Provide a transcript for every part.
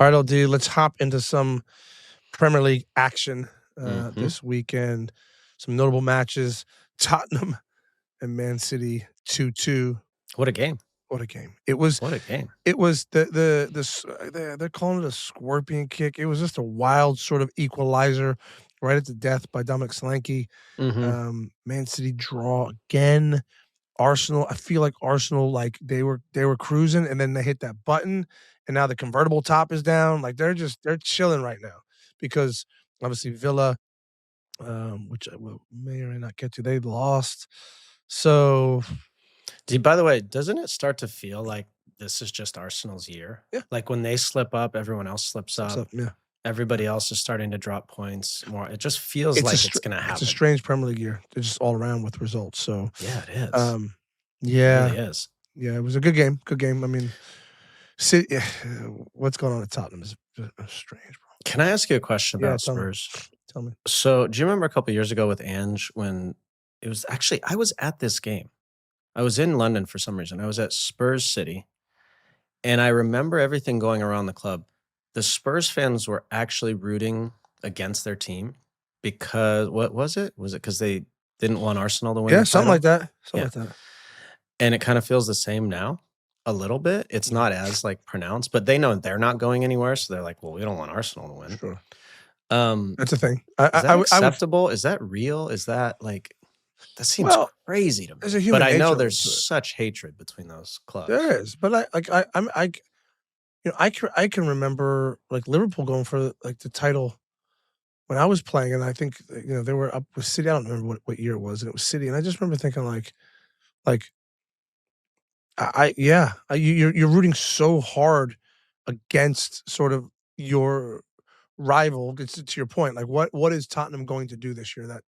All right, LD, let's hop into some Premier League action Mhm. this weekend. Some notable matches: Tottenham and Man City 2-2. What a game. What a game! It was. What a game. It was they're calling it a scorpion kick. It was just a wild sort of equalizer right at the death by Dominic Solanke. Mhm. Man City draw again. Arsenal, I feel like Arsenal, like they were cruising and then they hit that button and now the convertible top is down. Like they're chilling right now because obviously Villa, which I will may or may not get to, they lost. So By the way, doesn't it start to feel like this is just Arsenal's year? yeah, Like when they slip up, everyone else slips slips up. up. Yeah, Everybody else is starting to drop points more. It just feels it's a like it's gonna it's a happen. strange Premier League year. They're just all around with results. So Yeah, it is. um, It really yeah, is. yeah, it was a good game. Good game. I mean, City, what's going on at Tottenham is strange, bro. Can I ask you a question Yeah, about Spurs? tell me. So, do you remember a couple years ago with Ange when it was actually I was at this game. I was in London for some reason. I was at Spurs City. And I remember everything going around the club. The Spurs fans were actually rooting against their team because what was it? Was it because they didn't want Arsenal to win Yeah, the something like title? that. Something Yeah. like that. And it kind of feels the same now a little bit. It's Yeah, not as like pronounced, but they know they're not going anywhere. So they're like, well, we don't want Arsenal to win. sure. Um, That's a thing. is that I would acceptable? Is that real? Is that like that seems well, crazy to there's a me. But human I know nature there's to it. such hatred between those clubs. There is, but I can remember, like, Liverpool going for, like, the title when I was playing, and I think, they were up with City. I don't remember what year it was, and it was City, and I just remember thinking, like, yeah, you're rooting so hard against sort of your rival. It's to your point, like, what is Tottenham going to do this year that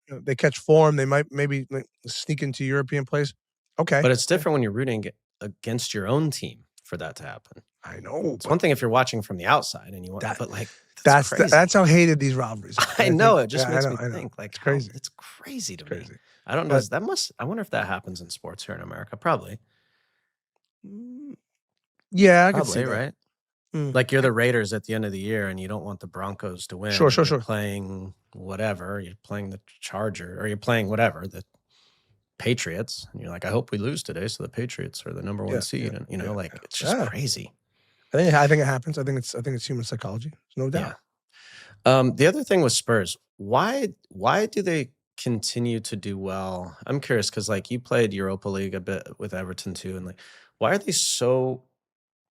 they catch form, they might maybe, like, sneak into European place? Okay. But it's Yeah, different when you're rooting against your own team for that to happen. I know, It's but one thing if you're watching from the outside and you want, that but like that's that's crazy. how hated these rivalries are, and I I think know it just yeah, makes me I know. think like It's how crazy. it's crazy It's to me. crazy. I don't know. But That must. I wonder if that happens in sports here in America. Probably, mm, yeah, I could see probably, that. right? Mm, Like you're I the Raiders at the end of the year and you don't want the Broncos to win, sure, and sure, you're sure. playing whatever. You're playing the Charger or you're playing whatever the Patriots, and you're like, I hope we lose today, so the Patriots are the number one Yeah, seed, yeah, and yeah, like yeah. it's just Yeah. crazy. I think it happens. I think it's human psychology. There's no Yeah. doubt. The other thing with Spurs, why do they continue to do well? I'm curious because like you played Europa League a bit with Everton too, and like why are they so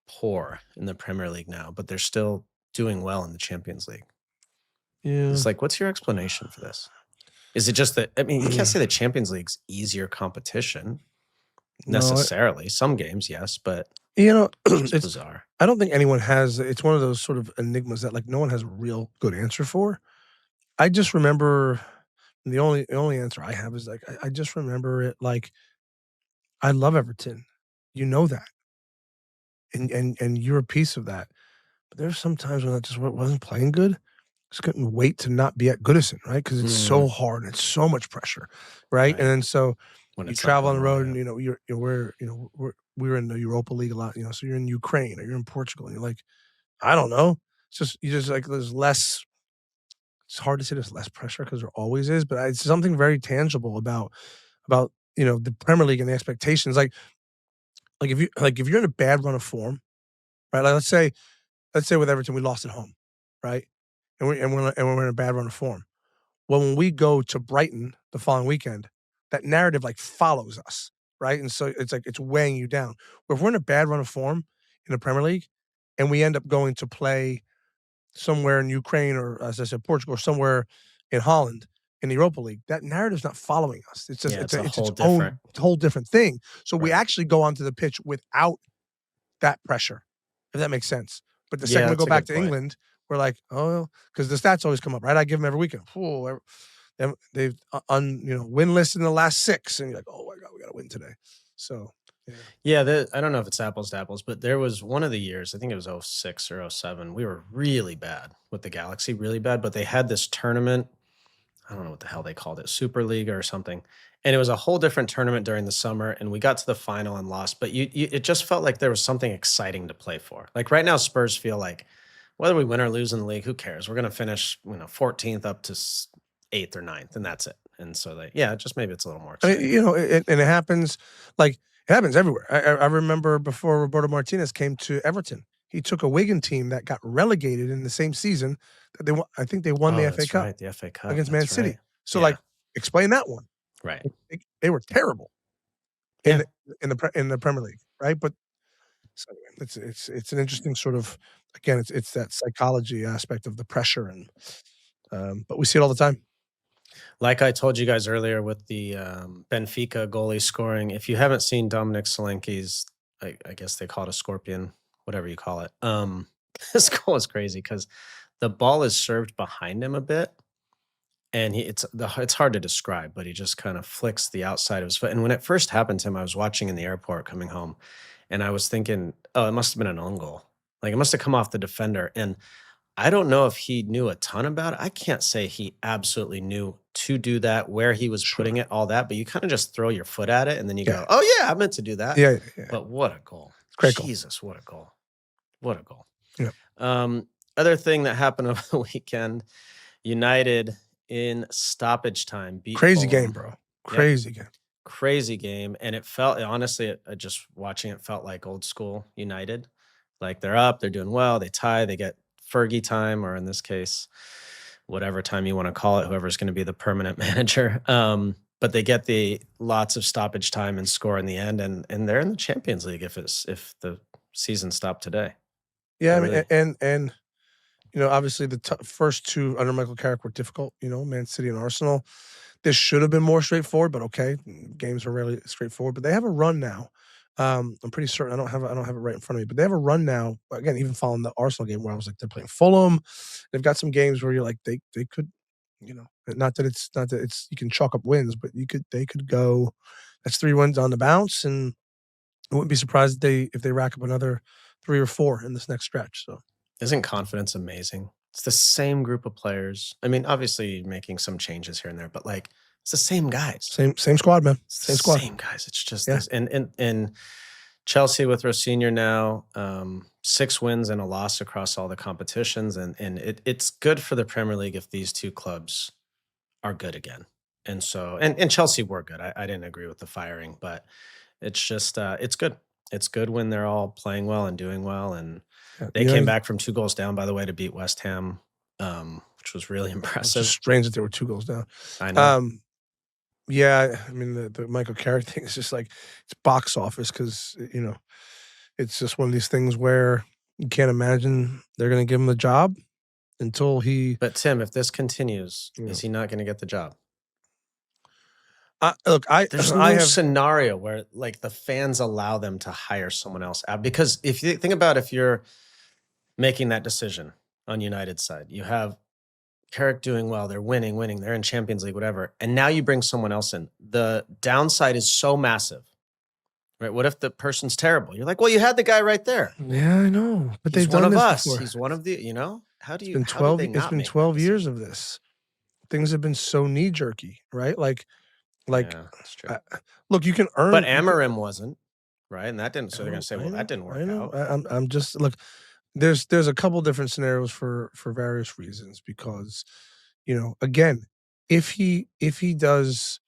poor in the Premier League now, but they're still doing well in the Champions League? Yeah. It's like, what's your explanation for this? Is it just that I mean, you can't say the Champions League's easier competition No, necessarily. Some games, yes, but it's just it's bizarre. I don't think anyone has it's one of those sort of enigmas that, like, no one has a real good answer for. I just remember the only answer I have is, like, I just remember it, like, I love Everton. You know that, and you're a piece of that. But there's some times when I just wasn't playing good. Just couldn't wait to not be at Goodison, right? Because it's Mm, so hard and it's so much pressure, right? And right. then so When you it's not travel on going the well, road yeah. and, we're in the Europa League a lot, so you're in Ukraine or you're in Portugal and you're like, I don't know. It's just you just like there's less it's hard to say there's less pressure because there always is, but it's something very tangible about, the Premier League and the expectations. If you're in a bad run of form, right? Like let's say with Everton we lost at home, right? And we're in a bad run of form. Well, when we go to Brighton the following weekend, that narrative, like, follows us, right? And so it's like it's weighing you down. But if we're in a bad run of form in the Premier League and we end up going to play somewhere in Ukraine or, as I said, Portugal or somewhere in Holland in the Europa League, that narrative's not following us. It's just Yeah, it's a it's whole its different own whole different thing. So we right. actually go onto the pitch without that pressure, if that makes sense. But the Yeah, second we that's go a back good to point. England, we're like, oh, because the stats always come up, right? I give them every weekend. Oh, they've winless in the last six, and you're like, oh my god, we got to win today. So yeah, Yeah, I don't know if it's apples to apples, but there was one of the years, I think it was '06 or '07. We were really bad with the Galaxy, really bad, but they had this tournament. I don't know what the hell they called it, Super League or something. and it was a whole different tournament during the summer, and we got to the final and lost, but it just felt like there was something exciting to play for. Like, right now, Spurs feel like whether we win or lose in the league, who cares? We're gonna finish, 14th up to 8th or ninth, and that's it. And so yeah, just maybe it's a little more I mean, exciting. and it happens like it happens everywhere. I remember before Roberto Martinez came to Everton, he took a Wigan team that got relegated in the same season that they won. I think they won the Oh, FA that's Cup right, the FA Cup, against Man that's right. City. So, Yeah, like, explain that one. right. They were terrible in Yeah. the in the Premier League, right? But so anyway, it's an interesting sort of again, it's that psychology aspect of the pressure and but we see it all the time. Like I told you guys earlier with the, Benfica goalie scoring, if you haven't seen Dominic Solanke's, I guess they call it a scorpion, whatever you call it, this goal is crazy because the ball is served behind him a bit, and it's hard to describe, but he just kind of flicks the outside of his foot, and when it first happened to him, I was watching in the airport coming home, and I was thinking, "Oh, it must have been an own goal." Like, it must have come off the defender, and I don't know if he knew a ton about it. I can't say he absolutely knew to do that, where he was Sure. putting it, all that, but you kinda just throw your foot at it, and then you Yeah. go, "Oh, yeah, I meant to do that." Yeah. But what a goal. Great goal. Jesus, what a goal. What a goal. Yeah. Um, Other thing that happened over the weekend, United in stoppage time beat Crazy game, Fulham. bro. Yep, Crazy game. crazy game, and it felt honestly, just watching it felt like old school United. Like, they're up, they're doing well, they tie, they get Fergie time, or in this case, whatever time you wanna call it, whoever's gonna be the permanent manager. But they get the lots of stoppage time and score in the end, and they're in the Champions League if the season stopped today. Yeah, They're I mean, really and obviously the first two under Michael Carrick were difficult. Man City and Arsenal. This should have been more straightforward, but okay, games are rarely straightforward. But they have a run now. I'm pretty certain I don't have it right in front of me, but they have a run now. Again, even following the Arsenal game where I was like, they're playing Fulham. They've got some games where you're like, they could, not that it's you can chalk up wins, but they could go. That's 3 wins on the bounce, and I wouldn't be surprised if they rack up another 3 or 4 in this next stretch. So isn't confidence amazing? It's the same group of players. I mean, obviously making some changes here and there, but, like, it's the same guys. same squad, man. It's the Same squad. same guys. It's just Yeah. this, and Chelsea with Rosinha now, 6 wins and a loss across all the competitions, and it's good for the Premier League if these 2 clubs are good again. And so, and Chelsea were good. I didn't agree with the firing, but it's just, it's good. It's good when they're all playing well and doing well, and Yeah. they came back from 2 goals down, by the way, to beat West Ham, which was really It's just impressive. strange that there were 2 goals down. I know. Um, yeah, I mean, the Michael Carrick thing is just like it's box office because it's just one of these things where you can't imagine they're gonna give him the job until he But Tim, if this continues, you is know he not gonna get the job? look, There's I no have scenario where, like, the fans allow them to hire someone else out, because if you think about, if you're making that decision on United's side, you have Carrick doing well, they're winning, they're in Champions League, whatever, and now you bring someone else in. The downside is so massive, right? What if the person's terrible? You're like, "Well, you had the guy right there. yeah, I know, but He's they've one done of this us. before. He's one of the," It's been how did 12 they it's not been make that 12 years decision? of this. Things have been so knee jerky, right? Like, Yeah, that's true. uh, look, But you can Amarim wasn't, right? And that didn't, so they're gonna say, "Well, that didn't I work know. out." I'm just look. There's a couple different scenarios for various reasons because, again, if he does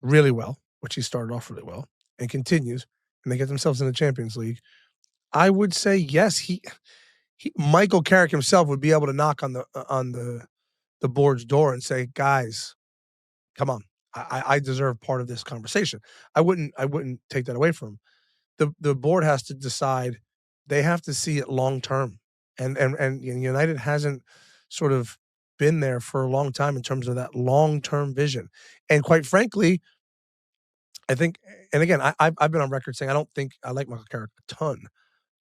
really well, which he started off really well, and continues, and they get themselves in the Champions League, I would say yes. He Michael Carrick himself would be able to knock on the board's door and say, guys, come on, I deserve part of this conversation. I wouldn't take that away from him. The board has to decide. They have to see it long term, and United hasn't sort of been there for a long time in terms of that long term vision. And quite frankly, I think, and again, I've been on record saying I don't think I like Michael Carrick a ton.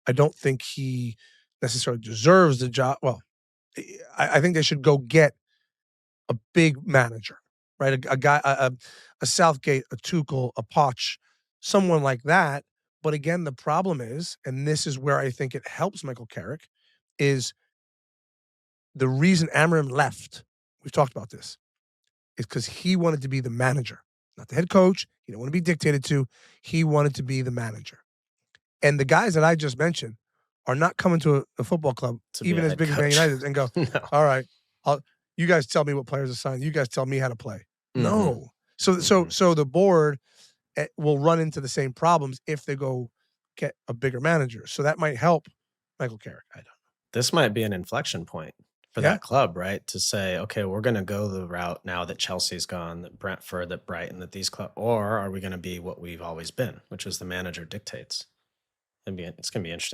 I don't think he necessarily deserves the job. Well, I think they should go get a big manager, right? A guy, a Southgate, a Tuchel, a Poch, someone like that. But again, the problem is, and this is where I think it helps Michael Carrick, is the reason Amarim left. We've talked about this is because he wanted to be the manager, not the head coach. He didn't want to be dictated to. He wanted to be the manager. And the guys that I just mentioned are not coming to a football club, To be a even as head big as Man coach. United, and go, No. "All right, you guys tell me what players to sign. You guys tell me how to play." Mhm, No. So the board will run into the same problems if they go get a bigger manager. So that might help Michael Carrick. I don't know. This might be an inflection point for Yeah. that club, right? To say, okay, we're going to go the route now that Chelsea's gone, that Brentford, that Brighton, that these clubs, or are we going to be what we've always been, which is the manager dictates? It's going to be interesting.